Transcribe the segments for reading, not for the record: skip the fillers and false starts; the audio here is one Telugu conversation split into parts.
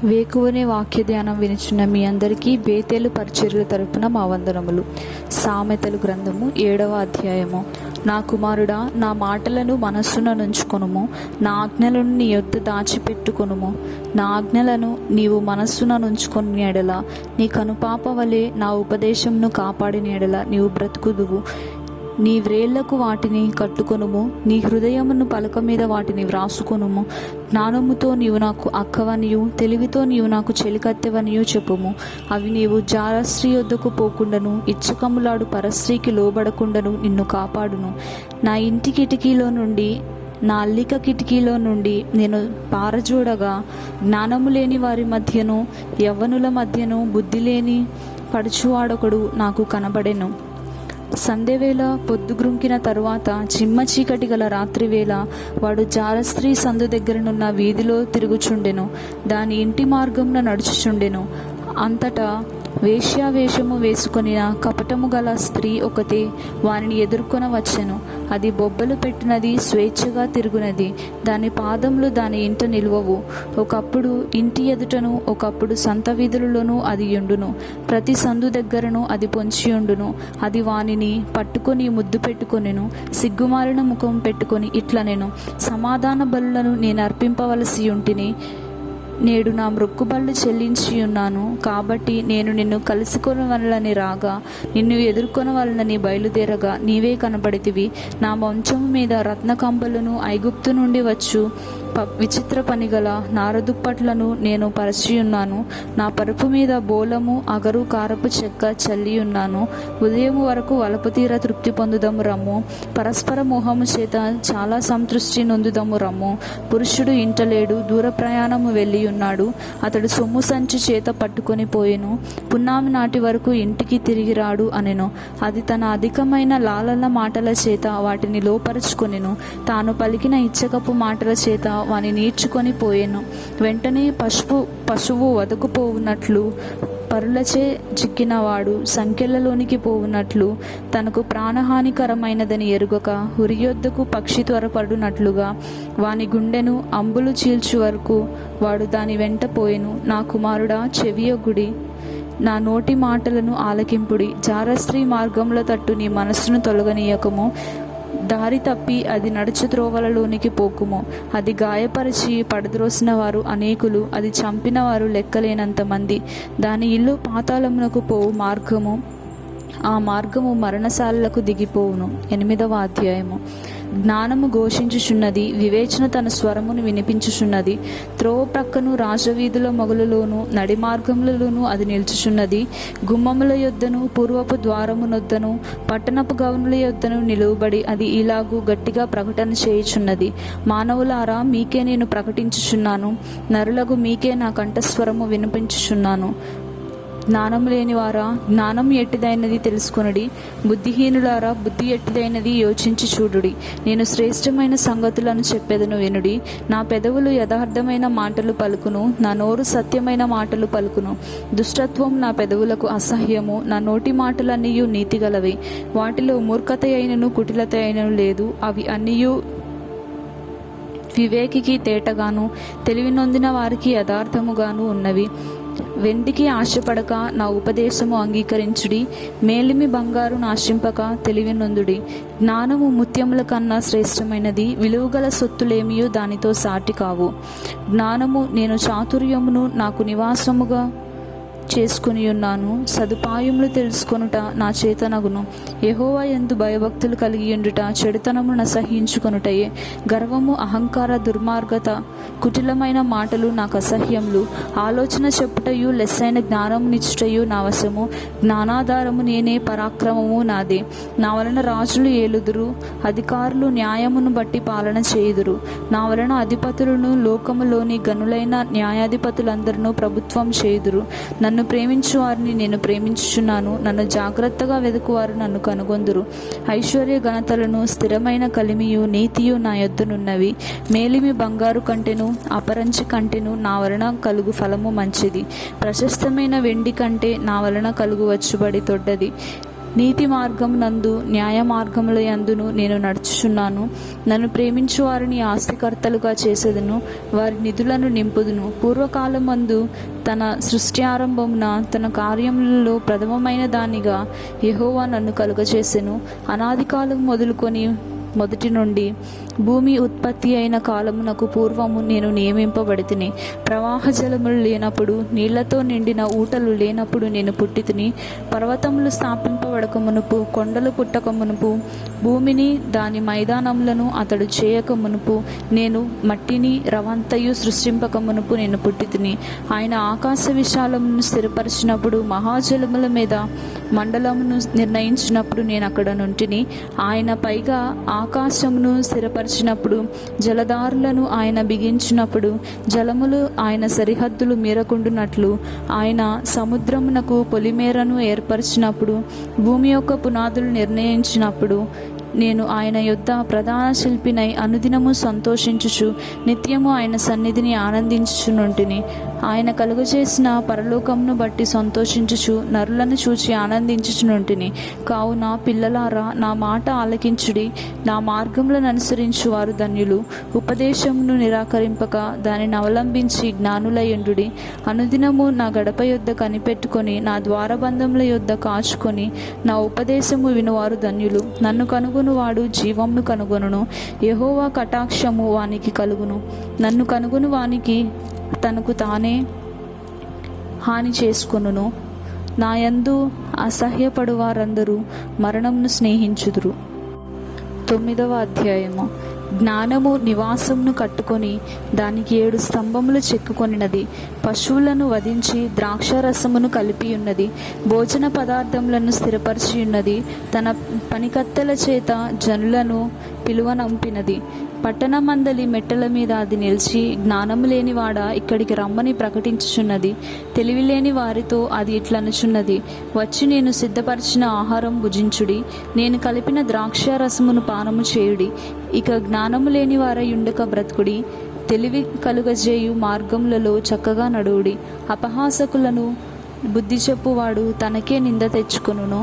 వేకువనే వాక్య ధ్యానం వినిచున్న మీ అందరికీ బేతేలు పరిచర్యల తరపున మా వందనములు. సామెతలు గ్రంథము 7వ అధ్యాయము. నా కుమారుడా, నా మాటలను మనస్సున నుంచుకొనుము, నా ఆజ్ఞలను నీ యొద్ద దాచిపెట్టుకొనుము. నా ఆజ్ఞలను నీవు మనస్సున నుంచుకొని ఎడల, నీ కనుపాప వలె నా ఉపదేశమును కాపాడిన ఎడల నీవు బ్రతుకుదువు. నీ వ్రేళ్లకు వాటిని కట్టుకొనుము, నీ హృదయమును పలక మీద వాటిని వ్రాసుకొనుము. జ్ఞానముతో నీవు నాకు అక్కవనియు, తెలివితో నీవు నాకు చెలికత్తెవనియు చెప్పుము. అవి నీవు జారస్త్రీ యొద్దకు పోకుండాను, ఇచ్చకములాడు పరస్త్రీకి లోబడకుండాను నిన్ను కాపాడును. నా ఇంటి కిటికీలో నుండి, నా అల్లిక కిటికీలో నుండి నేను పారజూడగా, జ్ఞానము లేని వారి మధ్యను యవ్వనుల మధ్యను బుద్ధి లేని పడుచువాడొకడు నాకు కనబడెను. సంధ్యవేళ పొద్దుగ్రుంకిన తరువాత చిమ్మ చీకటి గల రాత్రివేళ వాడు జారస్త్రీ సందు దగ్గరనున్న వీధిలో తిరుగుచుండెను, దాని ఇంటి మార్గంలో నడుచుచుండెను. అంతటా వేశ్యావేషము వేసుకొనిన కపటము గల స్త్రీ ఒకతే వానిని ఎదుర్కొన వచ్చెను. అది బొబ్బలు పెట్టినది, స్వేచ్ఛగా తిరుగునది. దాని పాదములు దాని ఇంట నిలువవు. ఒకప్పుడు ఇంటి ఎదుటను, ఒకప్పుడు సంత వీధులలోనూ అది యుండును. ప్రతి సందు దగ్గరను అది పొంచియుండును. అది వానిని పట్టుకొని ముద్దు పెట్టుకొనెను. సిగ్గుమాలిన ముఖం పెట్టుకొని ఇట్లనెను, సమాధాన బలులను నేను అర్పింపవలసి ఉంటిని. నేడు నా మ్రొక్కుబళ్ళు చెల్లించి ఉన్నాను. కాబట్టి నేను నిన్ను కలుసుకొనవలనని రాగా, నిన్ను ఎదుర్కొనవలనని బయలుదేరగా నీవే కనబడితివి. నా మంచము మీద రత్నకంబలను, ఐగుప్తు నుండి వచ్చు విచిత్ర పనిగల నారదుప్పట్లను నేను పరిచియున్నాను. నా పరుపు మీద బోలము, అగరు, కారపు చెక్క చల్లియున్నాను. ఉదయము వరకు వలపు తీర తృప్తి పొందుదము రమ్ము. పరస్పర మోహము చేత చాలా సంతృష్టి నొందుదము రమ్ము. పురుషుడు ఇంటలేడు, దూర ప్రయాణము వెళ్ళి ఉన్నాడు. అతడు సొమ్ము సంచి చేత పట్టుకొని పోయెను. పున్నామి నాటి వరకు ఇంటికి తిరిగి రాడు అనెను. అది తన అధికమైన లాలన మాటల చేత వాటిని లోపరుచుకొనెను. తాను పలికిన ఇచ్చకపు మాటల చేత వాని నీడ్చుకొని పోయెను. వెంటనే పశువు వదకుపోవునట్లు, పరులచే చిక్కినవాడు సంఖ్యలలోనికి పోవునట్లు, తనకు ప్రాణహానికరమైనదని ఎరుగక ఉరియొద్దకు పక్షి త్వరపడునట్లుగా వాని గుండెను అంబులు చీల్చు వరకు వాడు దాని వెంట పోయెను. నా కుమారుడా, చెవియొగ్గుడి, నా నోటి మాటలను ఆలకింపుడి. జారస్త్రీ మార్గంలో తట్టు నీ మనస్సును తొలగనీయకము. దారి తప్పి అది నడుచు త్రోవలలోనికి పోకుము. అది గాయపరిచి పడద్రోసిన వారు అనేకులు, అది చంపిన వారు లెక్కలేనంత మంది. దాని ఇల్లు పాతాళమునకు పోవు మార్గము, ఆ మార్గము మరణశాలలకు దిగిపోవును. 8వ అధ్యాయము. జ్ఞానము ఘోషించుచున్నది, వివేచన తన స్వరమును వినిపించుచున్నది. త్రోవ ప్రక్కను, రాజవీధుల మొగలులోను, నడి మార్గములలోనూ అది నిలుచుచున్నది. గుమ్మముల యొద్దను, పూర్వపు ద్వారమునొద్దను, పట్టణపు గవనుల యొద్దను నిలువబడి అది ఇలాగూ గట్టిగా ప్రకటన చేయుచున్నది. మానవులారా, మీకే నేను ప్రకటించుచున్నాను, నరులకు మీకే నా కంఠస్వరము వినిపించుచున్నాను. జ్ఞానము లేనివారా, జ్ఞానము ఎట్టిదైనది తెలుసుకొనుడి. బుద్ధిహీనులారా, బుద్ధి ఎట్టిదైనది యోచించి చూడుడి. నేను శ్రేష్టమైన సంగతులను చెప్పెదను వినుడి. నా పెదవులు యథార్థమైన మాటలు పలుకును, నా నోరు సత్యమైన మాటలు పలుకును. దుష్టత్వం నా పెదవులకు అసహ్యము, నా నోటి మాటలన్నీయు నీతిగలవే. వాటిలో మూర్ఖత అయినను కుటిలత అయినను లేదు. అవి అన్నీయు వివేకికి తేటగాను, తెలివి నొందిన వారికి యథార్థముగాను ఉన్నవి. వెండికి ఆశపడక నా ఉపదేశము అంగీకరించుడి. మేలిమి బంగారు నాశింపక తెలివి నొందుడి. జ్ఞానము ముత్యముల కన్నా శ్రేష్టమైనది, విలువగల సొత్తులేమియో దానితో సాటి కావు. జ్ఞానము నేను చాతుర్యమును నాకు నివాసముగా చేసుకుని ఉన్నాను. సదుపాయములు తెలుసుకొనుట నా చేతనగును. యెహోవా యందు భయభక్తులు కలిగి ఉండుట చెడుతనమును అసహ్యించుకొనుటయే. గర్వము, అహంకార, దుర్మార్గత, కుటిలమైన మాటలు నాకు అసహ్యములు. ఆలోచన చెప్పుటయు లెస్సైన జ్ఞానమునిచ్చుటయు నా వశము. జ్ఞానాధారము నేనే, పరాక్రమము నాదే. నా వలన రాజులు ఏలుదురు, అధికారులు న్యాయమును బట్టి పాలన చేయుదురు. నా వలన అధిపతులను, లోకములోని గనులైన న్యాయాధిపతులందరూ ప్రభుత్వం చేయుదురు. నన్ను ప్రేమించు వారిని నేను ప్రేమించుచున్నాను. నన్ను జాగ్రత్తగా వెదుకువారు నన్ను కనుగొందురు. ఐశ్వర్య ఘనతలను, స్థిరమైన కలిమియు, నీతియు నా యొద్దనున్నవి. మేలిమి బంగారు కంటెను, అపరంచి కంటెను నా వలన కలుగు ఫలము మంచిది. ప్రశస్తమైన వెండి కంటే నా వలన కలుగు వచ్చుబడి తొడ్డది. నీతి మార్గం నందు న్యాయ మార్గముల యందును నేను నడుచుచున్నాను. నన్ను ప్రేమించు వారిని ఆస్తికర్తలుగా చేసేదను, వారి నిధులను నింపుదును. పూర్వకాలమందు తన సృష్టి ఆరంభమున తన కార్యములలో ప్రథమమైన దానిగా యెహోవా నన్ను కలుగచేసెను. అనాది కాలం మొదలుకొని మొదటి నుండి భూమి ఉత్పత్తి అయిన కాలమునకు పూర్వము నేను నియమింపబడితిని. ప్రవాహ జలములు లేనప్పుడు, నీళ్లతో నిండిన ఊటలు లేనప్పుడు నేను పుట్టితిని. పర్వతములు స్థాపింపబడక మునుపు, కొండలు పుట్టక మునుపు, భూమిని దాని మైదానములను అతడు చేయక మునుపు, నేను మట్టిని రవంతయు సృష్టింపక మునుపు నేను పుట్టితిని. ఆయన ఆకాశ విశాలమును స్థిరపరిచినప్పుడు, మహాజలముల మీద మండలమును నిర్ణయించినప్పుడు నేను అక్కడ నుంటిని. ఆయన పైగా ఆకాశమును స్థిరపరిచినప్పుడు, జలధారులను ఆయన బిగించినప్పుడు, జలములు ఆయన సరిహద్దులు మీరకుండునట్లు ఆయన సముద్రమునకు పొలిమేరను ఏర్పరిచినప్పుడు, భూమి యొక్క పునాదులు నిర్ణయించినప్పుడు, నేను ఆయన యొద్ద ప్రధాన శిల్పినై అనుదినము సంతోషించుచు నిత్యము ఆయన సన్నిధిని ఆనందించుచునుంటిని. ఆయన కలుగజేసిన పరలోకమును బట్టి సంతోషించుచు నరులను చూచి ఆనందించుచునుంటిని. కావున పిల్లలారా, నా మాట ఆలకించుడి. నా మార్గములను అనుసరించు వారు ధన్యులు. ఉపదేశమును నిరాకరింపక దానిని అవలంబించి జ్ఞానులయుండుడి. అనుదినము నా గడప యొద్ద కనిపెట్టుకొని, నా ద్వారబంధముల యొద్ద కాచుకొని, నా ఉపదేశము వినువారు ధన్యులు. నన్ను కనుగొనువాడు జీవమును కనుగొనును. యెహోవా కటాక్షము వానికి కలుగును. నన్ను కనుగొను వానికి తనకు తానే హాని చేసుకొనును. నాయందు అసహ్యపడు వారందరూ మరణమును స్నేహించుదురు. 9వ అధ్యాయము. జ్ఞానము నివాసమును కట్టుకొని దానికి 7 స్తంభములు చెక్కుకొనినది. పశువులను వధించి ద్రాక్షారసమును కలిపి ఉన్నది. భోజన పదార్థములను స్థిరపరిచి ఉన్నది. తన పనికత్తెల చేత జనులను పిలువనంపినది. పట్టణమందలి మెట్టల మీద అది నిలిచి, జ్ఞానము లేనివాడా ఇక్కడికి రమ్మని ప్రకటించుచున్నది. తెలివి లేని వారితో అది ఇట్లనుచున్నది, వచ్చి నేను సిద్ధపరిచిన ఆహారం భుజించుడి, నేను కలిపిన ద్రాక్షారసమును పానము చేయుడి. ఇక జ్ఞానము లేని వారయుండక బ్రతుకుడి. తెలివి కలుగజేయు మార్గములలో చక్కగా నడువుడి. అపహాసకులను బుద్ధి చెప్పువాడు తనకే నింద తెచ్చుకొనును.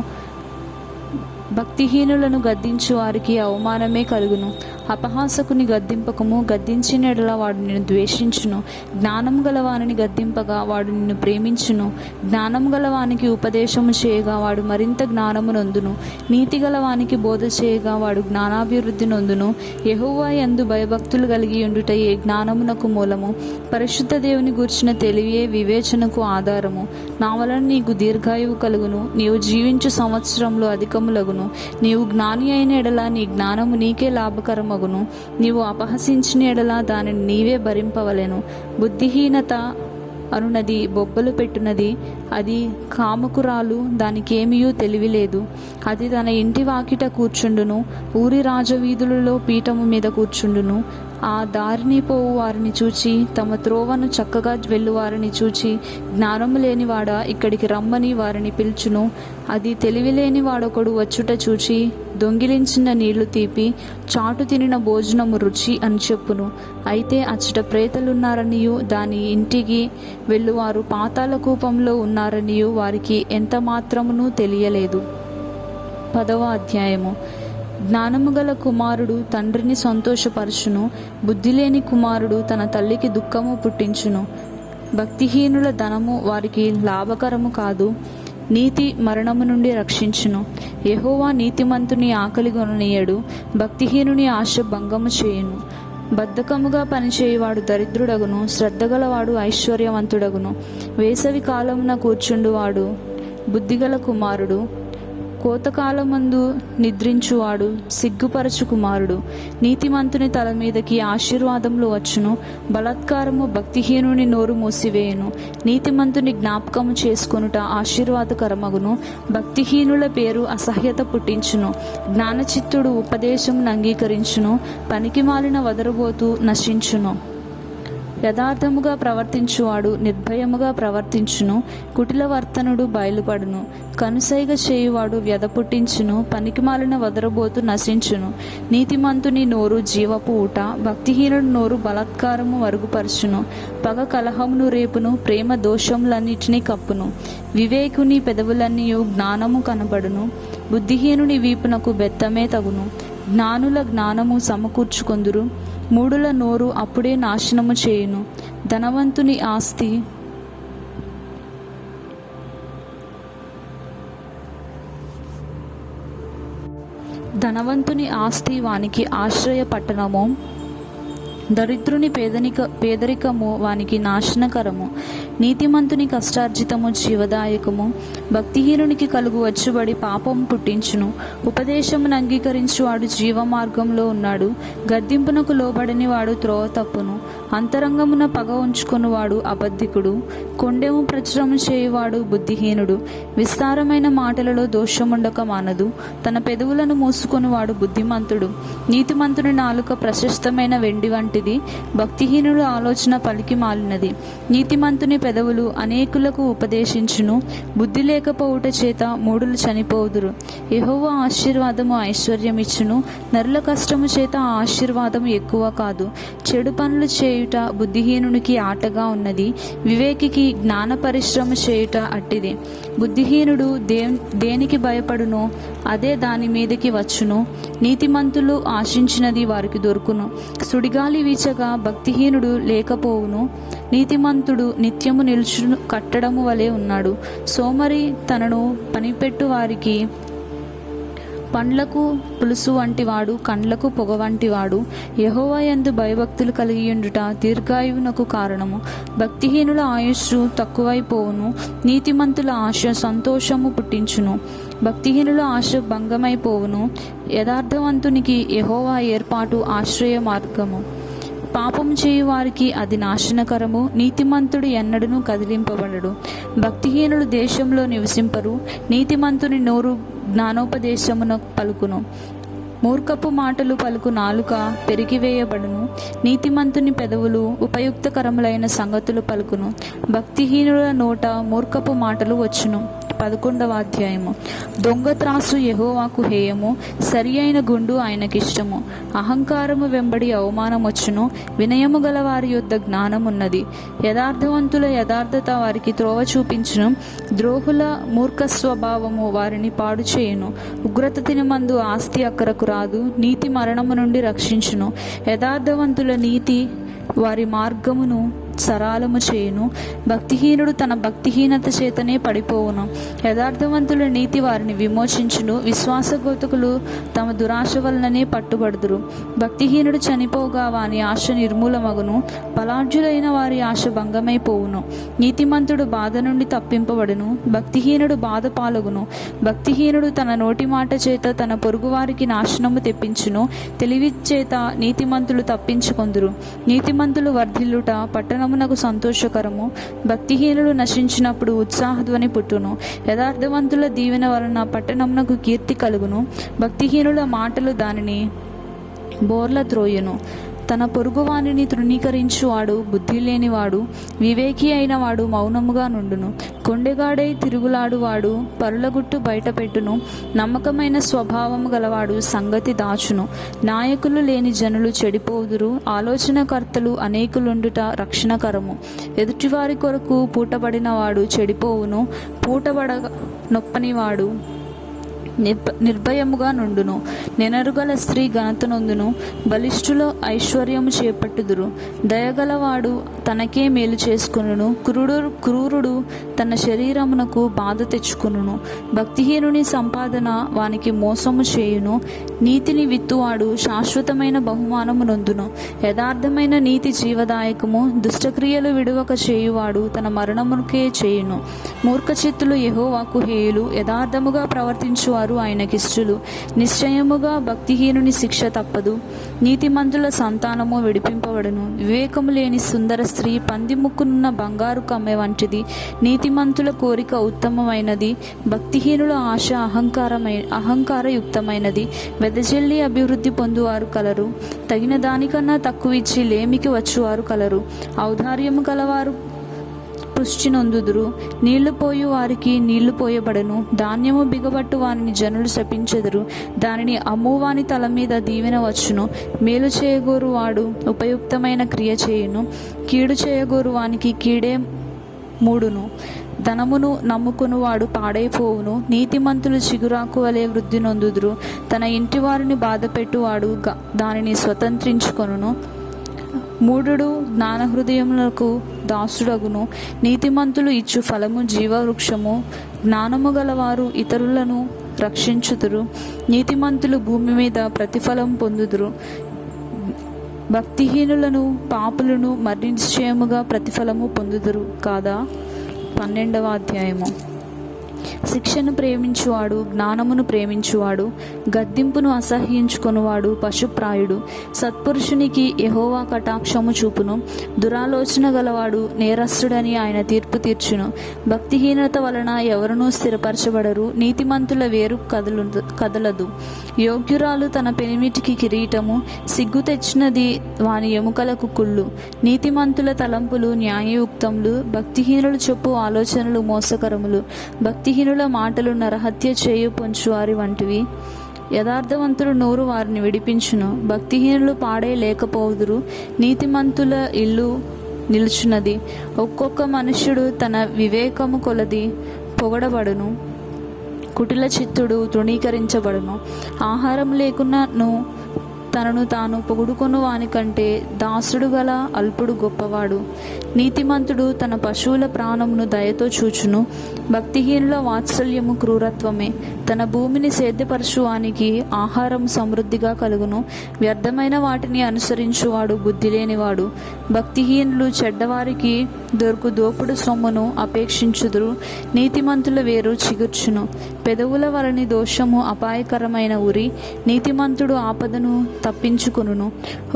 భక్తిహీనులను గద్దించు వారికి అవమానమే కలుగును. అపహాసకుని గద్దింపకము, గద్దించిన ఎడల వాడు నిన్ను ద్వేషించును. జ్ఞానం గలవానిని గద్దింపగా వాడు నిన్ను ప్రేమించును. జ్ఞానం గలవానికి ఉపదేశము చేయగా వాడు మరింత జ్ఞానము నొందును. నీతి గలవానికి బోధ చేయగా వాడు జ్ఞానాభివృద్ధి నొందును. యెహోవా యందు భయభక్తులు కలిగి ఉండుటయే జ్ఞానమునకు మూలము. పరిశుద్ధ దేవుని గూర్చిన తెలివియే వివేచనకు ఆధారము. నా వలన నీకు దీర్ఘాయువు కలుగును. నీవు జీవించు సంవత్సరంలో అధికములగును. నీవు జ్ఞాని అయిన ఎడల నీ జ్ఞానము నీకే లాభకరమగును. నీవు అపహసించిన ఎడల దానిని నీవే భరింపవలెను. బుద్ధిహీనత అనునది బొబ్బలు పెట్టునది. అది కామకురాలు, దానికేమియూ తెలివిలేదు. అది తన ఇంటి వాకిట కూర్చుండును, ఊరి రాజవీధులలో పీఠము మీద కూర్చుండును. ఆ దారిని పోవు వారిని చూచి, తమ త్రోవను చక్కగా వెళ్ళు వారిని చూచి, జ్ఞానము లేనివాడా ఇక్కడికి రమ్మని వారిని పిలుచును. అది తెలివి లేని వాడొకడు వచ్చుట చూచి, దొంగిలించిన నీళ్లు తీపి, చాటు తినిన భోజనము రుచి అని చెప్పును. అయితే అచ్చట ప్రేతలున్నారనియు, దాని ఇంటికి వెళ్ళువారు పాతాళ కూపంలో ఉన్నారనియు వారికి ఎంత మాత్రమునూ తెలియలేదు. 10వ అధ్యాయము. జ్ఞానము గల కుమారుడు తండ్రిని సంతోషపరచును. బుద్ధిలేని కుమారుడు తన తల్లికి దుఃఖము పుట్టించును. భక్తిహీనుల ధనము వారికి లాభకరము కాదు. నీతి మరణము నుండి రక్షించును. యెహోవా నీతిమంతుని ఆకలి కొననీయడు. భక్తిహీనుని ఆశ భంగము చేయును. బద్ధకముగా పనిచేయువాడు దరిద్రుడగును. శ్రద్ధగలవాడు ఐశ్వర్యవంతుడగును. వేసవి కాలమున కూర్చుండువాడు బుద్ధిగల కుమారుడు. కోతకాలమందు నిద్రించువాడు సిగ్గుపరచు కుమారుడు. నీతిమంతుని తల మీదకి ఆశీర్వాదములు వచ్చును. బలాత్కారము భక్తిహీనుని నోరు మూసివేయును. నీతిమంతుని జ్ఞాపకము చేసుకొనుట ఆశీర్వాదకరమగును. భక్తిహీనుల పేరు అసహ్యత పుట్టించును. జ్ఞానచిత్తుడు ఉపదేశమును అంగీకరించును. పనికిమాలిన వదరుబోతు నశించును. యథార్థముగా ప్రవర్తించువాడు నిర్భయముగా ప్రవర్తించును. కుటిలవర్తనుడు బయలుపడును. కనుసైగ చేయువాడు వ్యధ పుట్టించును. పనికిమాలిన వదరబోతు నశించును. నీతిమంతుని నోరు జీవపు ఊట. భక్తిహీనుడి నోరు బలాత్కారము వరుగుపరచును. పగ కలహమును రేపును. ప్రేమ దోషములన్నిటినీ కప్పును. వివేకుని పెదవులన్నీ జ్ఞానము కనబడును. బుద్ధిహీనుని వీపునకు బెత్తమే తగును. జ్ఞానుల జ్ఞానము సమకూర్చుకొందురు, మూడుల నోరు అప్పుడే నాశనము చేయును. ధనవంతుని ఆస్తి వానికి ఆశ్రయ పట్టణము, దరిద్రుని పేదరికము వానికి నాశనకరము. నీతిమంతుని కష్టార్జితము జీవదాయకము, భక్తిహీనునికి కలుగు వచ్చుబడి పాపము పుట్టించును. ఉపదేశమును అంగీకరించువాడు జీవ మార్గంలో ఉన్నాడు, గద్దింపునకు లోబడని వాడు త్రోవ తప్పును. అంతరంగమున పగ ఉంచుకొనువాడు అబద్ధికుడు, కొండెము ప్రచురము చేయువాడు బుద్ధిహీనుడు. విస్తారమైన మాటలలో దోషముండక మానదు, తన పెదవులను మూసుకొనువాడు బుద్ధిమంతుడు. నీతిమంతుని నాలుక ప్రశస్తమైన వెండి వంటిది, భక్తిహీనుడు ఆలోచన పలికి మాలినది. నీతిమంతుని పెదవులు అనేకులకు ఉపదేశించును, బుద్ధి లేకపోవుట చేత మూఢులు చనిపోదురు. యెహోవా ఆశీర్వాదము ఐశ్వర్యమిచ్చును, నరుల కష్టము చేత ఆ ఆశీర్వాదము ఎక్కువ కాదు. చెడు పనులు చేయుట బుద్ధిహీనునికి ఆటగా ఉన్నది, వివేకికి జ్ఞాన పరిశ్రమ చేయుట అట్టిది. బుద్ధిహీనుడు దేనికి భయపడునో అదే దాని మీదకి వచ్చును, నీతిమంతులు ఆశించినది వారికి దొరుకును. సుడిగాలి వీచగా భక్తిహీనుడు లేకపోవును, నీతిమంతుడు నిత్యము నిలుచును కట్టడము వలె ఉన్నాడు. సోమరి తనను పనిపెట్టు వారికి పండ్లకు పులుసు వంటివాడు, కండ్లకు పొగ వంటివాడు. యెహోవా యందు భయభక్తులు కలిగియుండుట దీర్ఘాయువునకు కారణము. భక్తిహీనుల ఆయుష్షు తక్కువైపోవును, నీతిమంతుల ఆశ సంతోషము పుట్టించును. భక్తిహీనుల ఆశ భంగమైపోవును, యథార్థవంతునికి యెహోవా ఏర్పాటు ఆశ్రయ మార్గము. పాపము చేయు వారికి అది నాశనకరము, నీతిమంతుడు ఎన్నడూ కదిలింపబడడు. భక్తిహీనులు దేశంలో నివసింపరు, నీతిమంతుని నోరు జ్ఞానోపదేశమున పలుకును. మూర్ఖపు మాటలు పలుకు నాలుక పెరిగివేయబడును, నీతిమంతుని పెదవులు ఉపయుక్తకరములైన సంగతులు పలుకును. భక్తిహీనుల నోట మూర్ఖపు మాటలు వచ్చును. 11వ అధ్యాయము. దొంగ త్రాసు యెహోవాకు హేయము, సరి అయిన గుండు ఆయనకిష్టము. అహంకారము వెంబడి అవమానం వచ్చును, వినయము గల వారి యొద్ద జ్ఞానమున్నది. యథార్థవంతుల యథార్థత వారికి త్రోవ చూపించును, ద్రోహుల మూర్ఖ స్వభావము వారిని పాడు చేయును. ఉగ్రత తినమందు ఆస్తి అక్కరకు రాదు, నీతి మరణము నుండి రక్షించును. యథార్థవంతుల నీతి వారి మార్గమును సరాలము చేయును, భక్తిహీనుడు తన భక్తిహీనత చేతనే పడిపోవును. యథార్థవంతుల నీతి వారిని విమోచించును, విశ్వాసఘాతకులు తమ దురాశ వలననే పట్టుబడుదురు. భక్తిహీనుడు చనిపోగా వాని ఆశ నిర్మూలమగును, బలాఢ్యులైన వారి ఆశ భంగమైపోవును. నీతిమంతుడు బాధ నుండి తప్పింపబడును, భక్తిహీనుడు బాధ పాలగును. భక్తిహీనుడు తన నోటి మాట చేత తన పొరుగువారికి నాశనము తెప్పించును, తెలివి చేత నీతిమంతులు తప్పించుకొందురు. నీతిమంతులు వర్ధిల్లుట పట్టణమునకు సంతోషకరము, భక్తిహీనులు నశించినప్పుడు ఉత్సాహధ్వని పుట్టును. యథార్థవంతుల దీవెన వలన పట్టణమునకు కీర్తి కలుగును, భక్తిహీనుల మాటలు దానిని బోర్ల త్రోయును. తన పొరుగువానిని తృణీకరించువాడు బుద్ధి లేనివాడు, వివేకి అయిన వాడు మౌనముగా నుండును. కొండెగాడై తిరుగులాడువాడు పరులగుట్టు బయట పెట్టును, నమ్మకమైన స్వభావము గలవాడు సంగతి దాచును. నాయకులు లేని జనులు చెడిపోదురు, ఆలోచనకర్తలు అనేకులుండుట రక్షణకరము. ఎదుటివారి కొరకు పూటబడిన వాడు చెడిపోవును, పూటబడ నొప్పనివాడు నిర్భయముగా నుండును. నెనరుగల స్త్రీ ఘనతనొందును, బలిష్ఠుల ఐశ్వర్యము చేపట్టుదురు. దయగలవాడు తనకే మేలు చేసుకొనును, క్రూరుడు తన శరీరమునకు బాధ తెచ్చుకొనును. భక్తిహీనుని సంపాదన వానికి మోసము చేయును, నీతిని విత్తువాడు శాశ్వతమైన బహుమానము నొందును. యథార్థమైన నీతి జీవదాయకము, దుష్టక్రియలు విడువక చేయువాడు తన మరణమునకే చేయును. మూర్ఖచిత్తులు యెహోవాకు హేయులు, యథార్థముగా ప్రవర్తించువారు ఆయనకిష్టులు. నిశ్చయముగా భక్తిహీనుని శిక్ష తప్పదు, నీతిమంతుల సంతానము విడిపింపబడును. వివేకము లేని సుందర స్త్రీ పంది ముక్కునున్న బంగారు కమ్మె వంటిది, నీతిమంతుల కోరిక ఉత్తమమైనది, భక్తిహీనుల ఆశ అహంకారయుక్తమైనది. వెదజల్లి అభివృద్ధి పొందువారు కలరు, తగిన దానికన్నా తక్కువిచ్చి లేమికి వచ్చువారు కలరు. ఔదార్యము కలవారు పుష్టి నొందుదురు, నీళ్లు పోయు వారికి నీళ్లు పోయబడను. ధాన్యము బిగబట్టు వారిని జనులు శపించెదరు, దానిని అమ్మువాని తల మీద దీవెన వచ్చును. మేలు చేయగోరు వాడు ఉపయుక్తమైన క్రియ చేయును, కీడు చేయగోరు వానికి కీడే 3 ధనమును నమ్ముకునివాడు పాడైపోవును, నీతిమంతులు చిగురాకు వలె వృద్ధి నొందుదురు. తన ఇంటి వారిని బాధపెట్టువాడు దానిని స్వతంత్రించుకొనును. 3 జ్ఞాన హృదయములకు దాసుడగును, నీతిమంతులు ఇచ్చు ఫలము జీవవృక్షము. జ్ఞానము గలవారు ఇతరులను రక్షించుదురు, నీతిమంతులు భూమి మీద ప్రతిఫలం పొందుదురు. భక్తిహీనులను పాపులను నిశ్చయముగా ప్రతిఫలము పొందుదురు కాదా. 12వ అధ్యాయము. శిక్షను ప్రేమించువాడు జ్ఞానమును ప్రేమించువాడు, గద్దింపును అసహ్యించుకొనువాడు పశుప్రాయుడు. సత్పురుషునికి యెహోవా కటాక్షము చూపును, దురాలోచన గలవాడు నేరస్తుడని ఆయన తీర్పు తీర్చును. భక్తిహీనత వలన ఎవరునూ స్థిరపరచబడరు, నీతిమంతుల వేరు కదలదు. యోగ్యురాలు తన పెనిమిటికి కిరీటము, సిగ్గు తెచ్చినది వాని ఎముకలకు కుళ్ళు. నీతిమంతుల తలంపులు న్యాయయుక్తములు, భక్తిహీనులు చెప్పు ఆలోచనలు మోసకరములు. భక్తిహీనుల మాటలు నరహత్య చేయు పొంచువారి వంటివి, యథార్థవంతుడు నోరు వారిని విడిపించును. భక్తిహీనులు పాడే లేకపోదురు, నీతిమంతుల ఇల్లు నిలుచున్నది. ఒక్కొక్క మనుష్యుడు తన వివేకము కొలది పొగడబడును, కుటిల చిత్తుడు తృణీకరించబడును. ఆహారం లేకున్నను తనను తాను పొగుడుకొను వానికంటే దాసుడు గల అల్పుడు గొప్పవాడు. నీతిమంతుడు తన పశువుల ప్రాణమును దయతో చూచును, భక్తిహీనుల వాత్సల్యము క్రూరత్వమే. తన భూమిని సేద్యపరచువానికి ఆహారం సమృద్ధిగా కలుగును, వ్యర్థమైన వాటిని అనుసరించువాడు బుద్ధి లేనివాడు. భక్తిహీనులు చెడ్డవారికి దొరుకు దోపుడు సొమ్మును అపేక్షించుదురు, నీతిమంతుల వేరు చిగుర్చును. పెదవుల వలని దోషము అపాయకరమైన ఉరి, నీతిమంతుడు ఆపదను తప్పించుకొనును.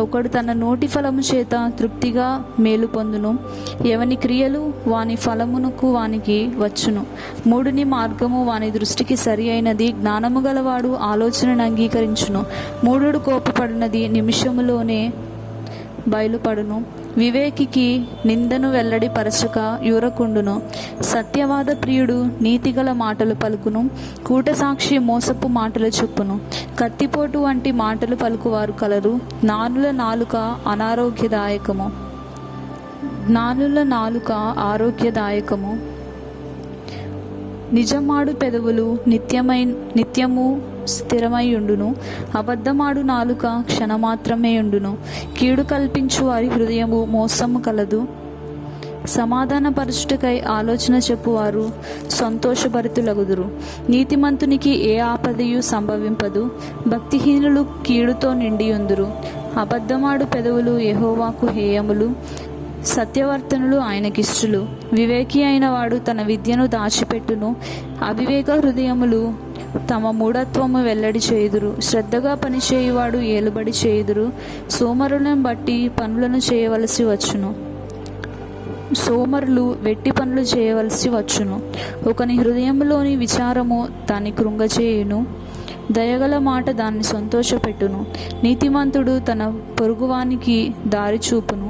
ఒకడు తన నోటి ఫలము చేత తృప్తిగా మేలు పొందును, ఎవని క్రియలు వాని ఫలమునకు వానికి వచ్చును. 3 మార్గము వాని దృష్టికి సరి అయినది, జ్ఞానము గలవాడు ఆలోచనను అంగీకరించును. 3 కోపపడినది నిమిషములోనే బయలుపడును, వివేకికి నిందను వెల్లడి పరచక యూరకుండును. సత్యవాద ప్రియుడు నీతిగల మాటలు పలుకును, కూటసాక్షి మోసపు మాటలు చెప్పును. కత్తిపోటు వంటి మాటలు పలుకువారు కలరు, జ్ఞానుల నాలుక అనారోగ్యదాయకము. ఆరోగ్యదాయకము. నిజమాడు పెదవులు నిత్యము స్థిరమైయుండును, అబద్ధమాడు నాలుక క్షణమాత్రమే ఉండును. కీడు కల్పించు వారి హృదయము మోసము కలదు, సమాధానపరచుటకై ఆలోచన చెప్పువారు సంతోషభరితులగుదురు. నీతిమంతునికి ఏ ఆపదయు సంభవింపదు, భక్తిహీనులు కీడుతో నిండియుందురు. అబద్ధమాడు పెదవులు యెహోవాకు హేయములు, సత్యవర్తనులు ఆయనకిష్టులు. వివేకి అయిన వాడు తన విద్యను దాచిపెట్టును, అవివేక హృదయములు తమ మూఢత్వము వెల్లడి చేయుదురు. శ్రద్ధగా పనిచేయువాడు ఏలుబడి చేయుదురు, సోమరులను బట్టి పనులను చేయవలసి వచ్చును. సోమరులు వెట్టి పనులు చేయవలసి వచ్చును. ఒకని హృదయంలోని విచారము దాన్ని కృంగచేయును, దయగల మాట దాన్ని సంతోషపెట్టును. నీతిమంతుడు తన పొరుగువానికి దారి చూపును,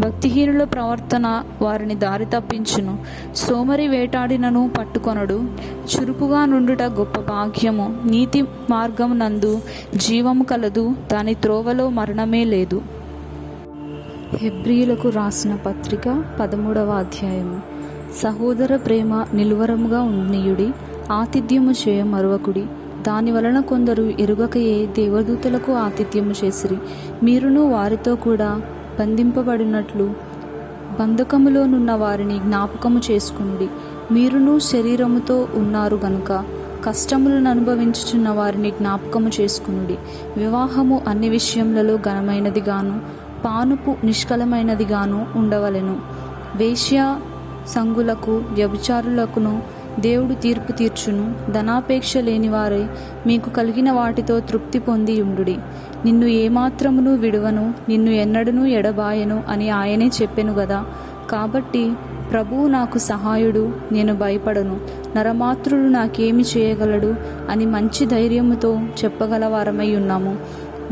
భక్తిహీనుల ప్రవర్తన వారిని దారి తప్పించును. సోమరి వేటాడినను పట్టుకొనడు, చురుకుగా నుండుట గొప్ప భాగ్యము. నీతి మార్గము నందు జీవము కలదు, దాని త్రోవలో మరణమే లేదు. హెబ్రీయులకు రాసిన పత్రిక 13వ అధ్యాయము. సహోదర ప్రేమ నిలువరముగా ఉండనీయుడి, ఆతిథ్యము చేయ మరువకుడి. దాని వలన కొందరు ఎరుగకయే దేవదూతలకు ఆతిథ్యము చేసిరి. మీరును వారితో కూడా బంధింపబడినట్లు బంధకములోనున్న వారిని జ్ఞాపకము చేసుకునుడి. మీరును శరీరముతో ఉన్నారు గనుక కష్టములను అనుభవించుచున్న వారిని జ్ఞాపకము చేసుకునుడి. వివాహము అన్ని విషయములలో ఘనమైనది గాను పానుపు నిష్కలమైనది గాను ఉండవలెను. వేశ్య సంగులకు వ్యభిచారులకును దేవుడు తీర్పు తీర్చును. ధనాపేక్ష లేనివారై మీకు కలిగిన వాటితో తృప్తి పొంది ఉండుడి. నిన్ను ఏమాత్రమును విడువను, నిన్ను ఎన్నడూ ఎడబాయను అని ఆయనే చెప్పెను గదా. కాబట్టి ప్రభువు నాకు సహాయుడు, నేను భయపడను. నరమాత్రుడు నాకేమి చేయగలడు అని మంచి ధైర్యముతో చెప్పగలవారమై ఉన్నాము.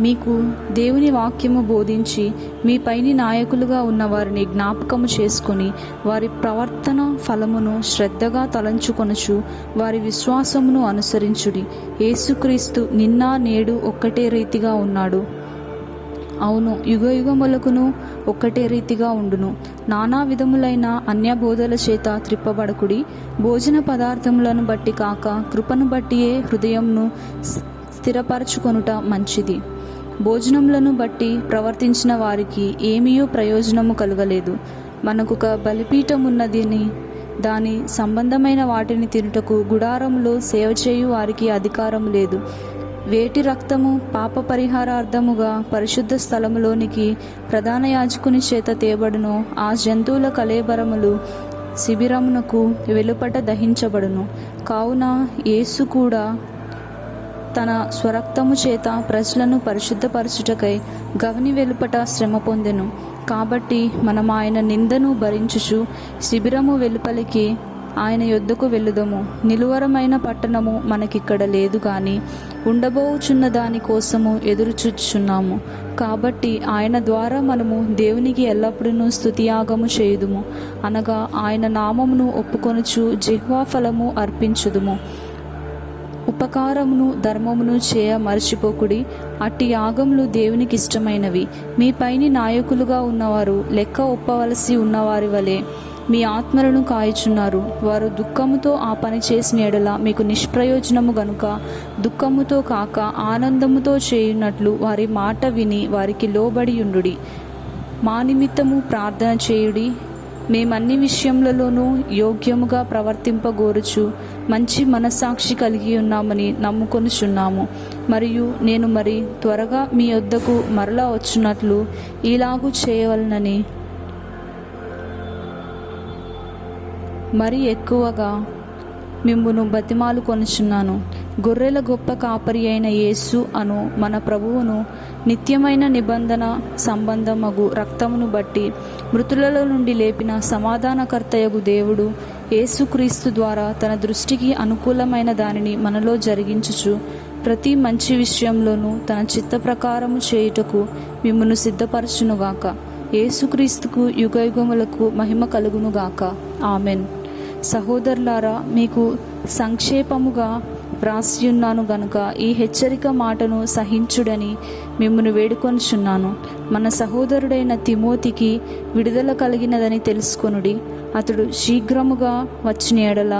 మీకు దేవుని వాక్యము బోధించి మీ పైని నాయకులుగా ఉన్న వారిని జ్ఞాపకము చేసుకొని వారి ప్రవర్తన ఫలమును శ్రద్ధగా తలంచుకొనుచు వారి విశ్వాసమును అనుసరించుడి. యేసుక్రీస్తు నిన్న నేడు ఒక్కటే రీతిగా ఉన్నాడు. అవును, యుగయుగములకును ఒక్కటే రీతిగా ఉండును. నానా విధములైన అన్య బోధల చేత త్రిప్పబడకుడి. భోజన పదార్థములను బట్టి కాక కృపను బట్టియే హృదయంను స్థిరపరచుకొనుట మంచిది. భోజనములను బట్టి ప్రవర్తించిన వారికి ఏమీయూ ప్రయోజనము కలుగలేదు. మనకొక బలిపీఠం ఉన్నదని దాని సంబంధమైన వాటిని తినుటకు గుడారములో సేవ చేయు వారికి అధికారం లేదు. వేటి రక్తము పాప పరిహారార్థముగా పరిశుద్ధ స్థలములోనికి ప్రధాన యాజకుని చేత తేబడును. ఆ జంతువుల కళేబరములు శిబిరమునకు వెలుపట దహించబడును. కావున యేసు కూడా తన స్వరక్తము చేత ప్రజలను పరిశుద్ధపరచుటకై గవని వెలుపట శ్రమ పొందెను. కాబట్టి మనం ఆయన నిందను భరించుచు శిబిరము వెలుపలికి ఆయన యొద్దకు వెళ్ళుదము. నిలువరమైన పట్టణము మనకిక్కడ లేదు గాని ఉండబోచున్న దాని కోసము ఎదురుచూచుచున్నాము. కాబట్టి ఆయన ద్వారా మనము దేవునికి ఎల్లప్పుడూ స్తుతియాగము చేయుదుము, అనగా ఆయన నామమును ఒప్పుకొనుచు జిహ్వా ఫలము అర్పించుదుము. ఉపకారమును ధర్మమును చేయ మరచిపోకుడి. అట్టి యాగములు దేవునికి ఇష్టమైనవి. మీ పైని నాయకులుగా ఉన్నవారు లెక్క ఒప్పవలసి ఉన్నవారి వలె మీ ఆత్మలను కాయుచున్నారు. వారు దుఃఖముతో ఆ పని చేసిన ఎడల మీకు నిష్ప్రయోజనము గనుక దుఃఖముతో కాక ఆనందముతో చేయునట్లు వారి మాట విని వారికి లోబడి ఉండుడి. మా నిమిత్తము ప్రార్థన చేయుడి. మేమన్ని విషయములలోనూ యోగ్యముగా ప్రవర్తింపగోరుచు మంచి మనస్సాక్షి కలిగి ఉన్నామని నమ్ముకొనుచున్నాము. మరియు నేను మరి త్వరగా మీ యొద్దకు మరలా వచ్చున్నట్లు ఇలాగూ చేయవలనని మరి ఎక్కువగా మిమ్మును బతిమాలు కొనుచున్నాను. గొర్రెల గొప్ప కాపరి అయిన యేసు అను మన ప్రభువును నిత్యమైన నిబంధన సంబంధమగు రక్తమును బట్టి మృతులలో నుండి లేపిన సమాధానకర్తయగు దేవుడు యేసుక్రీస్తు ద్వారా తన దృష్టికి అనుకూలమైన దానిని మనలో జరిగించుచు ప్రతి మంచి విషయంలోనూ తన చిత్త ప్రకారము చేయుటకు మిమ్మును సిద్ధపరచునుగాక. యేసుక్రీస్తుకు యుగయుగములకు మహిమ కలుగునుగాక. ఆమెన్. సహోదరులారా, మీకు సంక్షేపముగా వ్రాసియున్నాను గనుక ఈ హెచ్చరిక మాటను సహించుడని మిమ్మును వేడుకొనుచున్నాను. మన సహోదరుడైన తిమోతికి విడుదల కలిగినదని తెలుసుకొనుడి. అతడు శీఘ్రముగా వచ్చిన ఎడల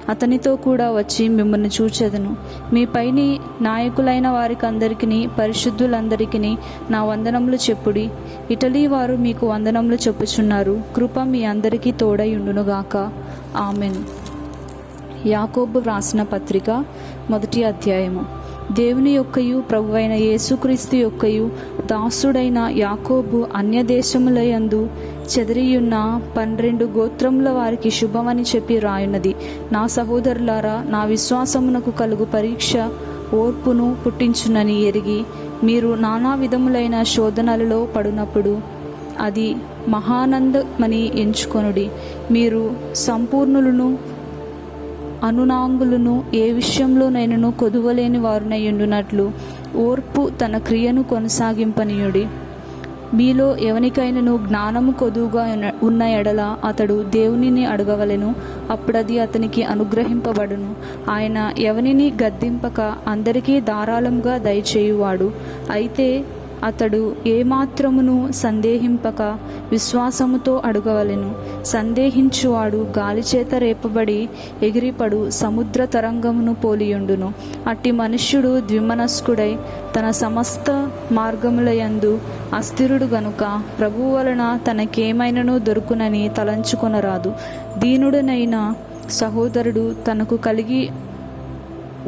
అతనితో కూడా వచ్చి మిమ్మల్ని చూచెదను. మీ పైని నాయకులైన వారికందరికీ పరిశుద్ధులందరికీ నా వందనములు చెప్పుడి. ఇటలీ వారు మీకు వందనములు చెప్పుచున్నారు. కృప మీ అందరికీ తోడై ఉండునుగాక. ఆమెన్. యాకోబు వ్రాసిన పత్రిక 1వ అధ్యాయము. దేవుని యొక్కయు ప్రభువైన యేసుక్రీస్తు యొక్కయు దాసుడైన యాకోబు అన్యదేశములయందు చెదిరియున్న 12 గోత్రముల వారికి శుభమని చెప్పి రాయున్నది. నా సహోదరులారా, నా విశ్వాసమునకు కలుగు పరీక్ష ఓర్పును పుట్టించునని ఎరిగి మీరు నానా విధములైన శోధనలలో పడినప్పుడు అది మహానందమని ఎంచుకొనుడి. మీరు సంపూర్ణులను అనునాంగులను ఏ విషయంలోనైనను కొదువలేని వారునయ్యుండునట్లు ఓర్పు తన క్రియను కొనసాగింపనీయుడి. మీలో ఎవనికైనను జ్ఞానము కొదువుగా ఉన్న ఎడల అతడు దేవునిని అడగవలెను, అప్పుడది అతనికి అనుగ్రహింపబడును. ఆయన ఎవనిని గద్దింపక అందరికీ ధారాళంగా దయచేయువాడు. అయితే అతడు ఏమాత్రమును సందేహింపక విశ్వాసముతో అడగవలెను. సందేహించువాడు గాలిచేత రేపబడి ఎగిరిపడు సముద్ర తరంగమును పోలియుండును. అట్టి మనుష్యుడు ద్విమనస్కుడై తన సమస్త మార్గములయందు అస్థిరుడు గనుక ప్రభువు వలన తనకేమైనను దొరుకునని తలంచుకొనరాదు. దీనుడనైన సహోదరుడు తనకు కలిగి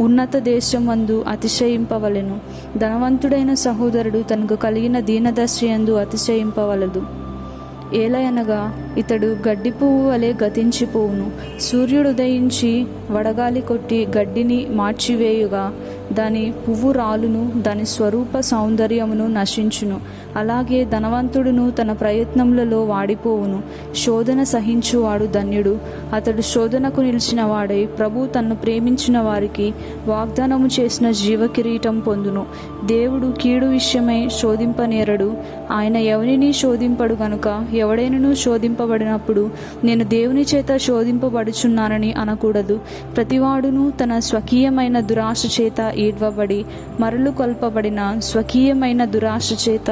ఉన్నత దేశమందు అతిశయింపవలెను. ధనవంతుడైన సహోదరుడు తనకు కలిగిన దీనదశయందు అతిశయింపవలదు. ఏలయనగా ఇతడు గడ్డి పువ్వు వలె గతించిపోవును. సూర్యుడు ఉదయించి వడగాలి కొట్టి గడ్డిని మార్చివేయుగా దాని పువ్వు రాలును, దాని స్వరూప సౌందర్యమును నశించును. అలాగే ధనవంతుడును తన ప్రయత్నములలో వాడిపోవును. శోధన సహించువాడు ధన్యుడు. అతడు శోధనకు నిలిచిన వాడై ప్రభు తన్ను ప్రేమించిన వారికి వాగ్దానము చేసిన జీవ కిరీటం పొందును. దేవుడు కీడు విషయమై శోధింపనేరడు. ఆయన ఎవరిని శోధింపడు గనుక ఎవడైనను శోధింపబడినప్పుడు నేను దేవుని చేత శోధింపబడుచున్నానని అనకూడదు. ప్రతివాడును తన స్వకీయమైన దురాశ చేత ఈడ్వబడి మరలు కొల్పబడిన స్వకీయమైన దురాశ చేత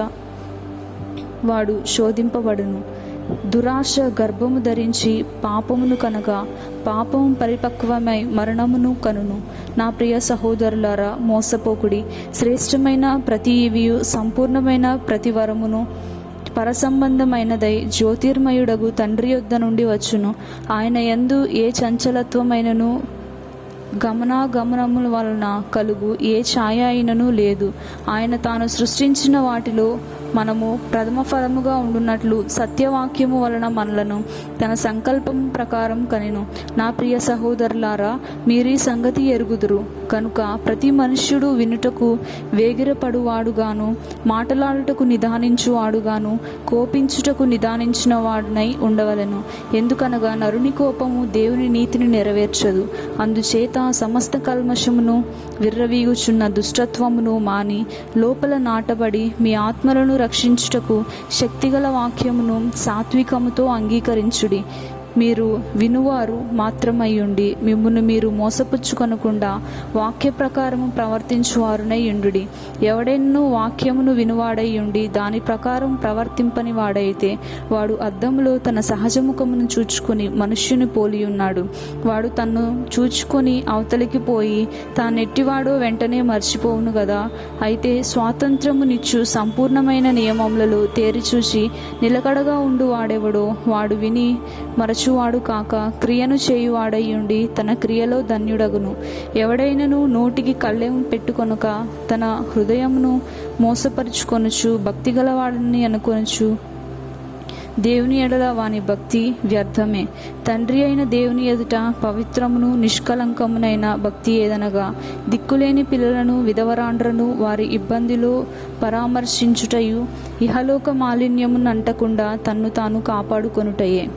వాడు శోధింపబడును. దురాశ గర్భము ధరించి పాపమును కనగా పాపము పరిపక్వమై మరణమును కనును. నా ప్రియ సహోదరులారా, మోసపోకుడి. శ్రేష్టమైన ప్రతి ఈవియు సంపూర్ణమైన ప్రతి వరమును పరసంబంధమైనదై జ్యోతిర్మయుడగు తండ్రి యొద్ద నుండి వచ్చును. ఆయన యందు ఏ చంచలత్వమైనను గమనాగమనముల వలన కలుగు ఏ ఛాయ అయినను లేదు. ఆయన తాను సృష్టించిన వాటిలో మనము ప్రథమ ఫలముగా ఉండున్నట్లు సత్యవాక్యము వలన మనలను తన సంకల్పం ప్రకారం కనెను. నా ప్రియ సహోదరులారా, మీరీ సంగతి ఎరుగుదురు కనుక ప్రతి మనుష్యుడు వినుటకు వేగిరపడువాడుగాను, మాటలాడుటకు నిదానించువాడుగాను, కోపించుటకు నిదానించిన వాడునై ఉండవలెను. ఎందుకనగా నరుని కోపము దేవుని నీతిని నెరవేర్చదు. అందుచేత సమస్త కల్మషమును విర్రవీగుచున్న దుష్టత్వమును మాని లోపల నాటబడి మీ ఆత్మలను రక్షించుటకు శక్తిగల వాక్యమును సాత్వికముతో అంగీకరించుడి. మీరు వినువారు మాత్రమయ్యుండి మిమ్మును మీరు మోసపుచ్చుకొనకుండా వాక్య ప్రకారము ప్రవర్తించువారునై ఉండుడి. ఎవడెన్నో వాక్యమును వినువాడయ్యుండి దాని ప్రకారం ప్రవర్తింపని వాడైతే వాడు అద్దములో తన సహజముఖమును చూచుకొని మనుష్యుని పోలియున్నాడు. వాడు తన్ను చూచుకొని అవతలికి పోయి తానెట్టివాడో వెంటనే మర్చిపోవును గదా. అయితే స్వాతంత్రమునిచ్చు సంపూర్ణమైన నియమములలో తేరిచూచి నిలకడగా ఉండు వాడెవడో వాడు విని మరచువాడు కాక క్రియను చేయువాడయ్యుండి తన క్రియలో ధన్యుడగును. ఎవడైనను నోటికి కళ్ళెం పెట్టుకొనక తన హృదయమును మోసపరుచుకొనుచు భక్తిగలవాడని అనుకొనుచు దేవుని ఎడల వాని భక్తి వ్యర్థమే. తండ్రి అయిన దేవుని ఎదుట పవిత్రమును నిష్కలంకమునైన భక్తి ఏదనగా దిక్కులేని పిల్లలను విధవరాండ్రను వారి ఇబ్బందిలో పరామర్శించుటయు ఇహలోక మాలిన్యమునంటకుండా తన్ను తాను కాపాడుకొనుటయే.